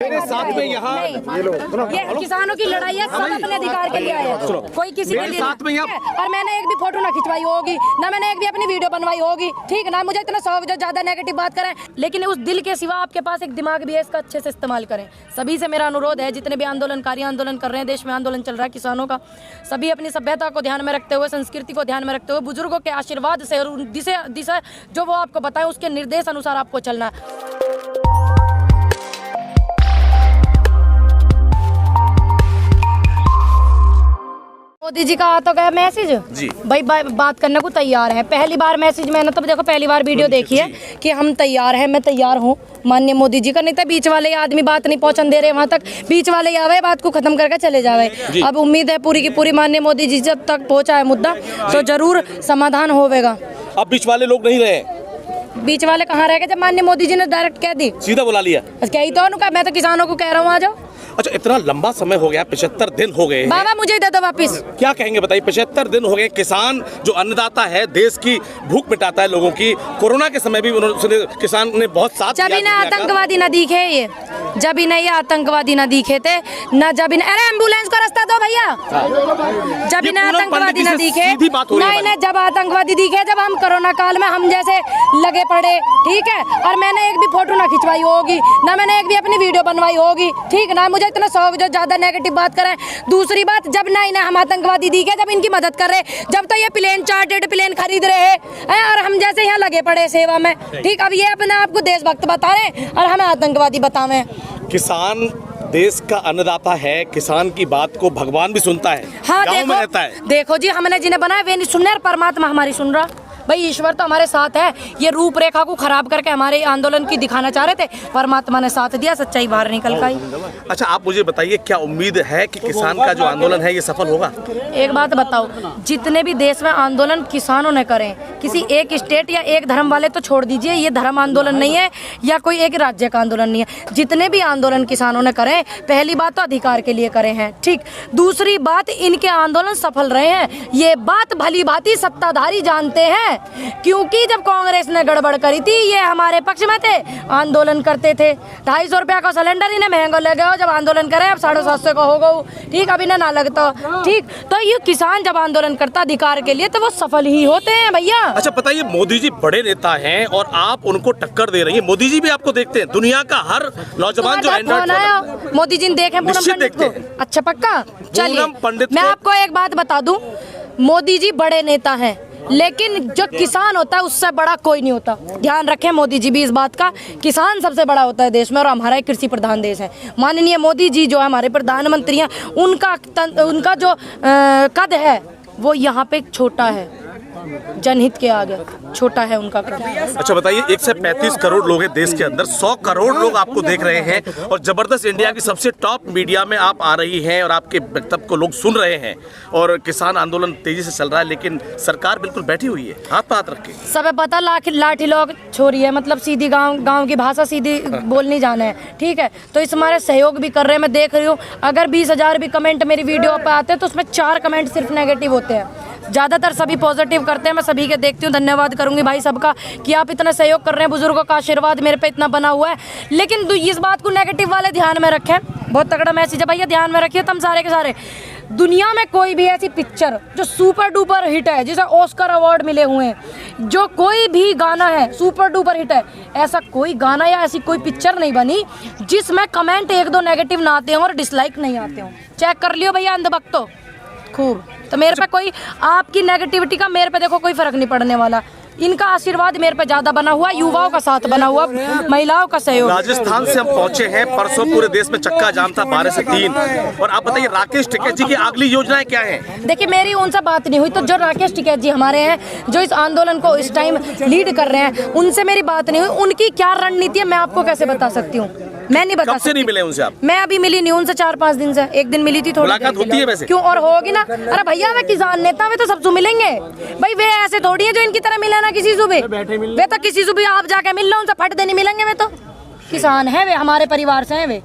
मेरे साथ में यहाँ ये किसानों की लड़ाई है, सब अपने अधिकार के लिए आए हैं, कोई किसी के लिए साथ में यहाँ और मैंने एक भी फोटो ना खिंचवाई होगी, ना मैंने एक भी अपनी वीडियो बनवाई होगी, ठीक ना। मुझे इतना शौक जो ज्यादा नेगेटिव बात करें, लेकिन उस दिल के सिवा आपके पास एक दिमाग भी है, इसका अच्छे से इस्तेमाल करें। सभी से मेरा अनुरोध है, जितने भी आंदोलनकारी आंदोलन कर रहे हैं, देश में आंदोलन चल रहा है किसानों का, सभी अपनी सभ्यता को ध्यान में रखते हुए, संस्कृति को ध्यान में रखते हुए, बुजुर्गों के आशीर्वाद से और दिशा जो वो आपको बताए उसके निर्देश अनुसार आपको चलना है। मोदी जी का आता गया मैसेज जी भाई बात करने को तैयार है। पहली बार मैसेज मैंने तो देखो पहली बार वीडियो देखी है कि हम तैयार हैं, मैं तैयार हूँ माननीय मोदी जी का। नहीं तो बीच वाले आदमी बात नहीं पहुंचन दे रहे वहाँ तक, बीच वाले आवे बात को खत्म करके चले जावे। अब उम्मीद है पूरी की पूरी माननीय मोदी जी जब तक पहुँचा है मुद्दा तो जरूर समाधान होगा। अब बीच वाले लोग नहीं रहे, बीच वाले कहाँ रह गए जब माननीय मोदी जी ने डायरेक्ट कह दी, सीधा बुला लिया। क्या ही तो मैं तो किसानों को कह रहा हूँ आ जाओ। अच्छा, इतना लंबा समय हो गया, 75 दिन हो गए। बाबा मुझे दे दो वापिस। क्या कहेंगे बताइए, 75 दिन हो गए। किसान जो अन्नदाता है, देश की भूख मिटाता है लोगों की, कोरोना के समय भी उन्होंने किसान ने बहुत साथ दिया। जब इन्हें आतंकवादी न दिखे, ये जब इन्हें ये आतंकवादी न दिखे थे न, जब इन्हें अरे एम्बुलेंस का रास्ता दो भैया, जब इन्हें आतंकवादी न दिखे नहीं, इन्हें जब आतंकवादी दिखे, जब हम कोरोना काल में हम जैसे लगे पड़े, ठीक है, और मैंने एक भी फोटो ना खिंचवाई होगी, ना मैंने एक भी अपनी वीडियो बनवाई होगी, ठीक ना। मुझे इतना शौक जो ज्यादा नेगेटिव बात करें। दूसरी बात, जब ना इन्हें हम आतंकवादी दिखे, जब इनकी मदद कर रहे, जब तो ये प्लेन चार्टर्ड प्लेन खरीद रहे हैं और हम जैसे यहाँ लगे पड़े सेवा में, ठीक। अब ये अपने आप को देशभक्त बता रहे और हमें आतंकवादी बतावे। किसान देश का अन्नदाता है, किसान की बात को भगवान भी सुनता है। हाँ, गाँव में रहता है। देखो जी, हमने जिन्हें बनाया वे नहीं सुन रहे, परमात्मा हमारी सुन रहा। भाई ईश्वर तो हमारे साथ है। ये रूपरेखा को खराब करके हमारे आंदोलन की दिखाना चाह रहे थे, परमात्मा ने साथ दिया, सच्चाई बाहर निकल गई। अच्छा, आप मुझे बताइए, क्या उम्मीद है कि किसान का जो आंदोलन है ये सफल होगा? एक बात बताओ, जितने भी देश में आंदोलन किसानों ने करें, किसी एक स्टेट या एक धर्म वाले तो छोड़ दीजिए, ये धर्म आंदोलन नहीं है या कोई एक राज्य का आंदोलन नहीं है। जितने भी आंदोलन किसानों ने करें, पहली बात तो अधिकार के लिए करे हैं, ठीक। दूसरी बात, इनके आंदोलन सफल रहे हैं, ये बात भली भांति सत्ताधारी जानते हैं, क्योंकि जब कांग्रेस ने गड़बड़ करी थी ये हमारे पक्ष में थे, आंदोलन करते थे। 250 रुपया का सिलेंडर इन्हें महंगा लगे हो, जब आंदोलन करे अब 750 का होगा, ठीक। अब इन्हें ना लगता, ठीक। तो ये किसान जब आंदोलन करता अधिकार के लिए तो वो सफल ही होते हैं भैया। अच्छा बताइए, मोदी जी बड़े नेता हैं और आप उनको टक्कर दे रही हैं, मोदी जी भी आपको देखते हैं? दुनिया का हर नौजवान जो एंड्रॉइड मोदी जी ने देखे पूनम पंडित को? अच्छा पक्का, चलिए मैं आपको एक बात बता दूं, मोदी जी बड़े नेता हैं, लेकिन जो किसान होता है उससे बड़ा कोई नहीं होता। ध्यान रखें मोदी जी भी इस बात का, किसान सबसे बड़ा होता है देश में, और हमारा एक कृषि प्रधान देश है। माननीय मोदी जी जो है हमारे प्रधानमंत्री हैं, उनका जो कद है वो यहाँ पे छोटा है, जनहित के आगे छोटा है उनका कद। अच्छा बताइए, 135 करोड़ लोग हैं देश के अंदर, 100 करोड़ लोग आपको देख रहे हैं और जबरदस्त इंडिया की सबसे टॉप मीडिया में आप आ रही हैं और आपके वक्तव्य को लोग सुन रहे हैं, और किसान आंदोलन तेजी से चल रहा है, लेकिन सरकार बिल्कुल बैठी हुई है हाथ पे हाथ रख के। सब पता लाठी लोग छोड़ी है, मतलब सीधी गाँव की भाषा सीधी बोलनी जाना है, ठीक है। तो इस हमारे सहयोग भी कर रहे हैं, मैं देख रही हूँ। अगर 20,000 भी कमेंट मेरी वीडियो पे आते हैं तो उसमें 4 कमेंट सिर्फ नेगेटिव होते हैं, ज़्यादातर सभी पॉजिटिव करते हैं। मैं सभी के देखती हूँ, धन्यवाद करूंगी भाई सबका कि आप इतना सहयोग कर रहे हैं, बुजुर्गों का आशीर्वाद मेरे पे इतना बना हुआ है। लेकिन इस बात को नेगेटिव वाले ध्यान में रखें, बहुत तगड़ा मैसेज है भैया, ध्यान में रखिए तुम सारे के सारे। दुनिया में कोई भी ऐसी पिक्चर जो सुपर डुपर हिट है, जिसे ऑस्कर अवार्ड मिले हुए हैं, जो कोई भी गाना है सुपर डुपर हिट है, ऐसा कोई गाना या ऐसी कोई पिक्चर नहीं बनी जिसमें कमेंट 1-2 नेगेटिव ना आते हों और डिसलाइक नहीं आते हों। चेक कर लियो भैया अंधभक्तों खूब। तो मेरे पे कोई आपकी नेगेटिविटी का मेरे पे देखो कोई फर्क नहीं पड़ने वाला। इनका आशीर्वाद मेरे पे ज्यादा बना हुआ, युवाओं का साथ बना हुआ, महिलाओं का सहयोग। राजस्थान से हम पहुंचे हैं, परसों पूरे देश में चक्का जाम था 12 से 3, और आप बताइए राकेश टिकैत जी की अगली योजनाएं क्या हैं? देखिए मेरी उनसे बात नहीं हुई, तो जो राकेश टिकैत जी हमारे हैं, जो इस आंदोलन को इस टाइम लीड कर रहे हैं, उनसे मेरी बात नहीं हुई। उनकी क्या रणनीति है मैं आपको कैसे बता सकती हूँ, मैं नहीं बता। कब से नहीं मिले उनसे आप? मैं अभी मिली नहीं उनसे, 4-5 दिन से। एक दिन मिली थी, थोड़ी मुलाकात होती है वैसे? क्यों, और होगी ना। अरे भैया वे किसान नेता, वे तो सबसे मिलेंगे भाई, वे ऐसे थोड़ी है जो इनकी तरह मिले ना किसी से भी। वे तो किसी से भी आप जाके मिल लो, उनसे फट देने मिलेंगे। वे तो किसान है, वे हमारे परिवार से हैं, वे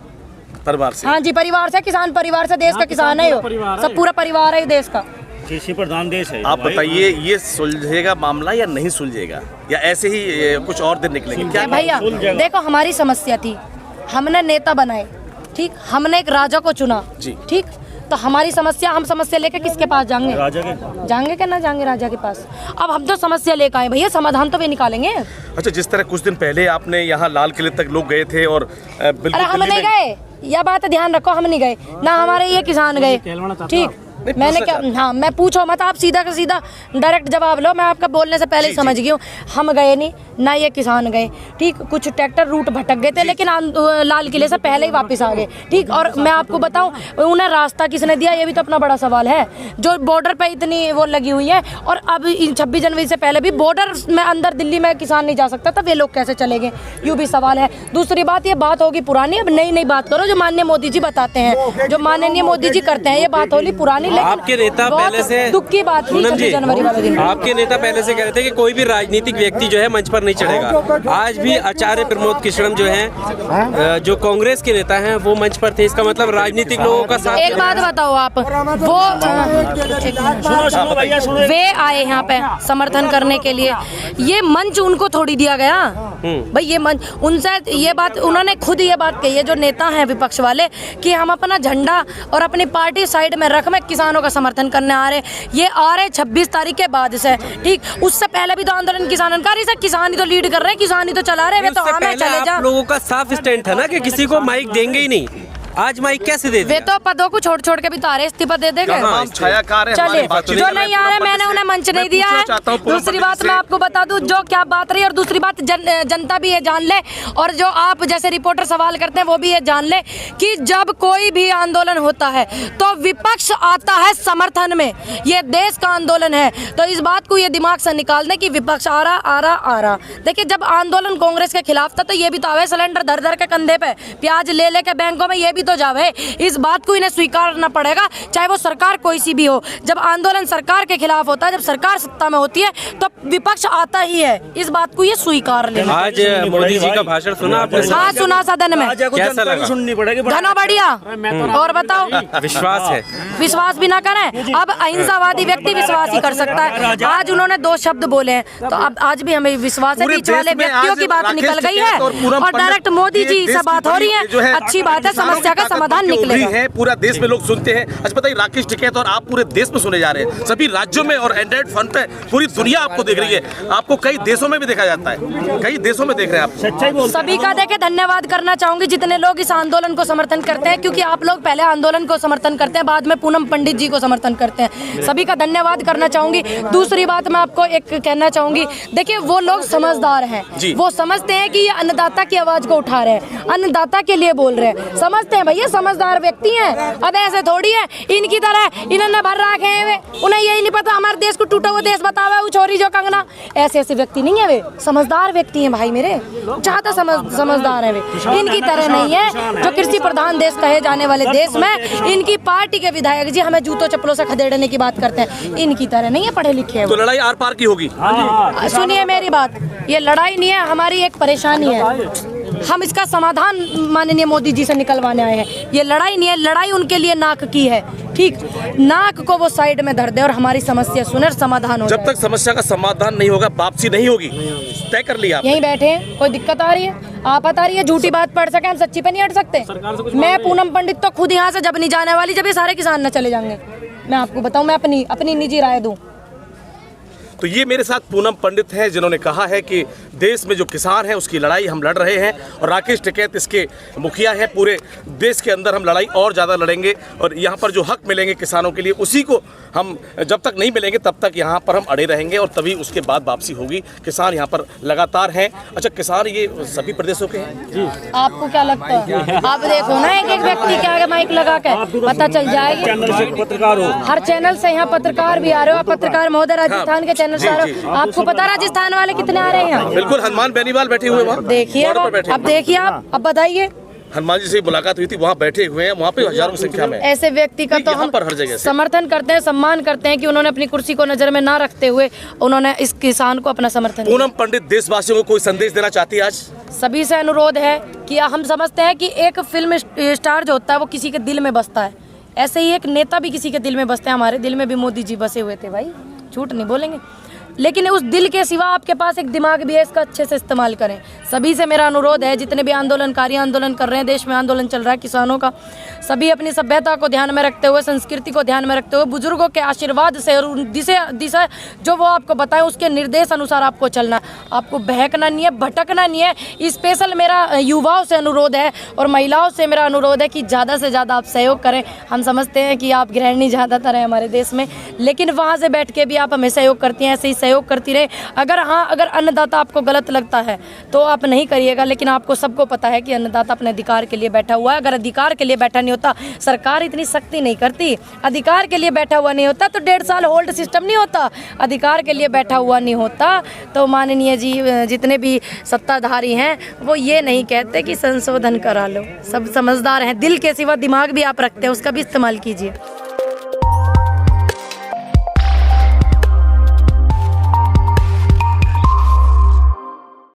परिवार से। हाँ जी, परिवार से, किसान परिवार से, देश का किसान है, सब पूरा परिवार है देश का, कृषि प्रधान देश है। आप बताइए, ये सुलझेगा मामला या नहीं सुलझेगा, या ऐसे ही कुछ और दिन निकलेंगे क्या? भैया देखो हमारी समस्या थी, हमने नेता बनाए, ठीक, हमने एक राजा को चुना जी। ठीक, तो हमारी समस्या, हम समस्या लेके किसके पास जाएंगे? राजा के जाएंगे क्या ना जाएंगे राजा के पास? अब हम तो समस्या लेकर आए भैया, समाधान तो वे निकालेंगे। अच्छा, जिस तरह कुछ दिन पहले आपने यहाँ लाल किले तक लोग गए थे और बिल्कुल अरे हम नहीं गए, यह बात ध्यान रखो, हम नहीं गए ना, हमारे ये किसान गए। ठीक, मैंने क्या, हाँ मैं पूछो मत, आप सीधा का सीधा डायरेक्ट जवाब लो, मैं आपका बोलने से पहले ही समझ गई हूँ। हम गए नहीं ना, ये किसान गए। ठीक, कुछ ट्रैक्टर रूट भटक गए थे, लेकिन लाल किले से पहले ही वापस आ गए। ठीक, और मैं आपको बताऊं, उन्हें रास्ता किसने दिया, ये भी तो अपना बड़ा सवाल है। जो बॉर्डर पे इतनी वो लगी हुई है, और अब 26 जनवरी से पहले भी बॉर्डर में अंदर दिल्ली में किसान नहीं जा सकता, तब ये लोग कैसे चले गए, यूँ भी सवाल है। दूसरी बात, ये बात होगी पुरानी, अब नई नई बात करो जो माननीय मोदी जी बताते हैं, जो माननीय मोदी जी करते हैं, ये बात होगी पुरानी। आपके नेता पहले से, दुख की बात थी 26 जनवरी वाले दिन। आपके नेता पहले से कह रहे थे कि कोई भी राजनीतिक व्यक्ति जो है मंच पर नहीं चढ़ेगा। आज भी आचार्य प्रमोद कृष्णम जो हैं, जो कांग्रेस के नेता हैं, वो मंच पर थे। इसका मतलब राजनीतिक लोगों का साथ। एक बात बताओ आप, वो वे आए यहाँ पे समर्थन करने के लिए, ये मंच उनको थोड़ी दिया गया भाई। ये मंच उनसे, ये बात उन्होंने खुद ये बात कही है, जो नेता हैं विपक्ष वाले, कि हम अपना झंडा और अपनी पार्टी साइड में रख, में किसानों का समर्थन करने आ रहे। ये आ रहे 26 तारीख के बाद से। ठीक, उससे पहले भी तो आंदोलन किसानकारी से, किसान ही तो लीड कर रहे हैं, किसान ही तो चला रहे हैं। तो हमें चले जा, लोगों का साफ स्टैंड था ना कि किसी को माइक देंगे ही नहीं। आज माइक कैसे दे दिया? वे तो पदों को छोड़ छोड़ के भी तारे इस्तीफा दे देंगे। चलिए, जो नहीं आ रहे, मैंने उन्हें मंच नहीं दिया है। दूसरी बात मैं आपको बता दूं, जो क्या बात रही, और दूसरी बात जनता भी ये जान ले, और जो आप जैसे रिपोर्टर सवाल करते हैं वो भी ये जान ले, कि जब कोई भी आंदोलन होता है तो विपक्ष आता है समर्थन में। ये देश का आंदोलन है, तो इस बात को ये दिमाग से निकाल दें कि विपक्ष आ रहा। देखिए, जब आंदोलन कांग्रेस के खिलाफ था, तो ये भी तो आवे सिलेंडर धर धर के कंधे पे, प्याज ले लेके बैंकों में, ये तो जावे। इस बात को इन्हें स्वीकार करना पड़ेगा, चाहे वो सरकार कोई सी भी हो। जब आंदोलन सरकार के खिलाफ होता है, जब सरकार सत्ता में होती है, तो विपक्ष आता ही है। इस बात को ये स्वीकार लेना। आज मोदी जी का भाषण सुना आपने? हाँ, सुना सदन में। कैसा लगा? धनो बढ़िया। और बताओ, विश्वास है? विश्वास भी ना करें, अब अहिंसावादी व्यक्ति विश्वास ही कर सकता है। आज उन्होंने 2 शब्द बोले हैं, तो अब आज भी हमें विश्वास है, बीच वाले व्यक्तियों की बात निकल गई है और डायरेक्ट मोदी जी से बात हो रही है। अच्छी बात है, समस्या का समाधान निकलेगा। है, पूरा देश में लोग सुनते हैं। अच्छा बताइए, राकेश टिकैत और आप पूरे देश में सुने जा रहे हैं, सभी राज्यों में, और एंड्रॉइड फोन पे पूरी दुनिया आपको देख रही है। आपको कई देशों में भी देखा जाता है, कई देशों में देख रहे हैं आप। सभी का देखे धन्यवाद करना चाहूंगी, जितने लोग इस आंदोलन को समर्थन करते हैं, क्योंकि आप लोग पहले आंदोलन को समर्थन करते हैं, बाद में पूनम पंडित जी को समर्थन करते हैं। सभी का धन्यवाद करना चाहूंगी। दूसरी बात मैं आपको एक कहना चाहूंगी, देखिए वो लोग समझदार हैं, वो समझते हैं कि ये अन्नदाता की आवाज को उठा रहे हैं, अन्नदाता के लिए बोल रहे हैं, समझते हैं भैया, समझदार व्यक्ति हैं। अब ऐसे थोड़ी है इनकी तरह इन्होंने भर रखे हैं वे, उन्हें यही नहीं पता हमारे देश को टूटा हुआ देश बतावा वो छोरी जो कंगना। ऐसे व्यक्ति नहीं है वे, समझदार व्यक्ति हैं भाई मेरे, ज्यादा समझदार है वे। इनकी तरह नहीं है जो कृषि प्रधान देश कहे जाने वाले देश में इनकी पार्टी के विधायक जी हमें जूतों चप्पलों से खदेड़ने की बात करते हैं। इनकी तरह नहीं है पढ़े लिखे। तो लड़ाई आर पार की होगी। सुनिए मेरी बात, ये लड़ाई नहीं है, हमारी एक परेशानी है, हम इसका समाधान माननीय मोदी जी से निकलवाने आए हैं। ये लड़ाई नहीं है, लड़ाई उनके लिए नाक की है। ठीक, नाक को वो साइड में धर दे और हमारी समस्या सुने, समाधान हो। जब तक समस्या का समाधान नहीं होगा, वापसी नहीं होगी, तय कर लिया। यहीं बैठे हैं, कोई दिक्कत आ रही है, आपत आ रही है, झूठी बात पढ़ सके, हम सच्ची पे नहीं हट सकते। मैं पूनम पंडित तो खुद यहाँ से जब नहीं जाने वाली, जब ये सारे किसान न चले जाएंगे। मैं आपको बताऊं, मैं अपनी निजी राय दूं। तो ये मेरे साथ पूनम पंडित हैं, जिन्होंने कहा है कि देश में जो किसान हैं उसकी लड़ाई हम लड़ रहे हैं, और राकेश टिकैत इसके मुखिया हैं। पूरे देश के अंदर हम लड़ाई और ज़्यादा लड़ेंगे, और यहाँ पर जो हक मिलेंगे किसानों के लिए, उसी को हम जब तक नहीं मिलेंगे तब तक यहाँ पर हम अड़े रहेंगे, और तभी उसके बाद वापसी होगी। किसान यहाँ पर लगातार हैं। अच्छा, किसान ये सभी प्रदेशों के हैं जी? आपको क्या लगता है? आप देखो ना, एक एक व्यक्ति के आगे माइक लगा के पता चल जाएगी। पत्रकार हो, हर चैनल से यहाँ पत्रकार भी आ रहे हो, पत्रकार महोदय राजस्थान के चैनल से आ रहे हो। आपको पता राजस्थान वाले कितने आ रहे हैं यहाँ? बिल्कुल, हनुमान बेनीवाल बैठे हुए वहाँ, देखिए अब देखिए आप, अब बताइए। हनुमान जी से मुलाकात हुई थी, वहाँ बैठे हुए हैं, वहाँ पे हजारों की संख्या में। ऐसे व्यक्ति का तो हम पर हर जगह समर्थन करते हैं, सम्मान करते हैं कि उन्होंने अपनी कुर्सी को नजर में ना रखते हुए उन्होंने इस किसान को अपना समर्थन। पूनम पंडित देशवासियों को कोई संदेश देना चाहती है आज? सभी से अनुरोध है कि हम समझते हैं कि एक फिल्म स्टार जो होता है वो किसी के दिल में बसता है, ऐसे ही एक नेता भी किसी के दिल में बसते हैं। हमारे दिल में भी मोदी जी बसे हुए थे भाई, झूठ नहीं बोलेंगे। लेकिन उस दिल के सिवा आपके पास एक दिमाग भी है, इसका अच्छे से इस्तेमाल करें। सभी से मेरा अनुरोध है, जितने भी आंदोलनकारी आंदोलन कर रहे हैं, देश में आंदोलन चल रहा है किसानों का, सभी अपनी सभ्यता को ध्यान में रखते हुए, संस्कृति को ध्यान में रखते हुए, बुजुर्गों के आशीर्वाद से और दिशा जो वो आपको बताएं उसके निर्देश अनुसार आपको चलना है। आपको बहकना नहीं है, भटकना नहीं है। स्पेशल मेरा युवाओं से अनुरोध है और महिलाओं से मेरा अनुरोध है कि ज़्यादा से ज़्यादा आप सहयोग करें। हम समझते हैं कि आप गृहिणी ज़्यादातर है हमारे देश में, लेकिन वहाँ से बैठ के भी आप हमें सहयोग करती हैं, ऐसे ही सहयोग करती रहे। अगर अन्नदाता आपको गलत लगता है तो आप नहीं करिएगा, लेकिन आपको सबको पता है कि अन्नदाता अपने अधिकार के लिए बैठा हुआ है। अगर अधिकार के लिए बैठा नहीं होता, सरकार इतनी सख्ती नहीं करती। अधिकार के लिए बैठा हुआ नहीं होता तो 1.5 साल होल्ड सिस्टम नहीं होता। अधिकार के लिए बैठा हुआ नहीं होता तो माननीय जी जितने भी सत्ताधारी हैं वो ये नहीं कहते कि संशोधन करा लो। सब समझदार हैं, दिल के सिवा दिमाग भी आप रखते हैं, उसका भी इस्तेमाल कीजिए।